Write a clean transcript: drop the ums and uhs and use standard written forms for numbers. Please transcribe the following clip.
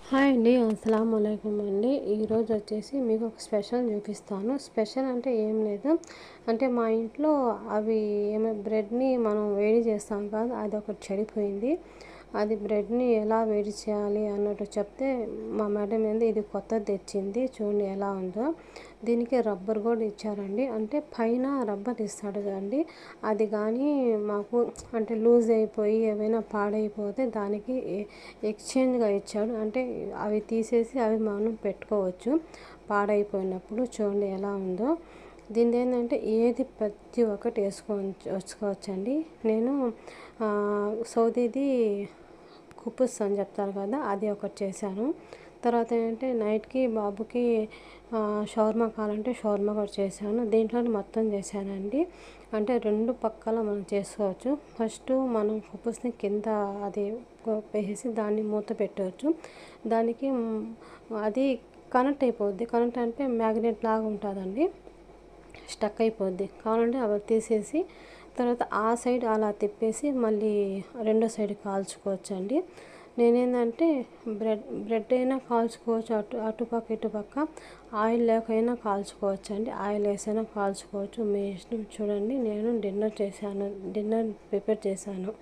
Hi అండి. అస్సలాముఅలైకుం అండి. ఈరోజు వచ్చేసి మీకు ఒక స్పెషల్ చూపిస్తాను. స్పెషల్ అంటే ఏం లేదు, అంటే మా ఇంట్లో అవి బ్రెడ్ని మనం వేడి చేస్తాం కదా, అది ఒకటి చెడిపోయింది. అది బ్రెడ్ని ఎలా వేడి చేయాలి అన్నట్టు చెప్తే మా మేడం ఏంది ఇది కొత్తది తెచ్చింది, చూడండి ఎలా ఉందో. దీనికి రబ్బర్ కూడా ఇచ్చారండి, అంటే పైన రబ్బర్ ఇస్తాడు కదండి, అది కానీ మాకు అంటే లూజ్ అయిపోయి ఏమైనా పాడైపోతే దానికి ఎక్స్చేంజ్గా ఇచ్చాడు. అంటే అవి తీసేసి అవి మనం పెట్టుకోవచ్చు పాడైపోయినప్పుడు. చూడండి ఎలా ఉందో. దీని ఏంటంటే ఏది ప్రతి ఒక్కటి వేసుకోవచ్చండి. నేను సౌదీది కుపుస్ అని చెప్తారు కదా, అది ఒకటి చేశాను. తర్వాత ఏంటంటే నైట్కి బాబుకి షవర్మా కావాలంటే షవర్మా కూడా చేశాను. దీంట్లో మొత్తం చేశానండి, అంటే రెండు పక్కల మనం చేసుకోవచ్చు. ఫస్ట్ మనం కుపుస్ని కింద అది వేసేసి దాన్ని మూత పెట్టవచ్చు. దానికి అది కనెక్ట్ అయిపోద్ది. కనెక్ట్ అంటే మ్యాగ్నెట్ లాగా ఉంటుందండి, స్టక్ అయిపోద్ది. కావాలంటే అవి తీసేసి తర్వాత ఆ సైడ్ అలా తిప్పేసి మళ్ళీ రెండో సైడ్ కాల్చుకోవచ్చండి. నేనేంటంటే బ్రెడ్ అయినా కాల్చుకోవచ్చు, అటుపక్క ఇటుపక్క. ఆయిల్ లేకైనా కాల్చుకోవచ్చు అండి, ఆయిల్ వేసైనా కాల్చుకోవచ్చు, మీ ఇష్టం. చూడండి నేను డిన్నర్ ప్రిపేర్ చేశాను.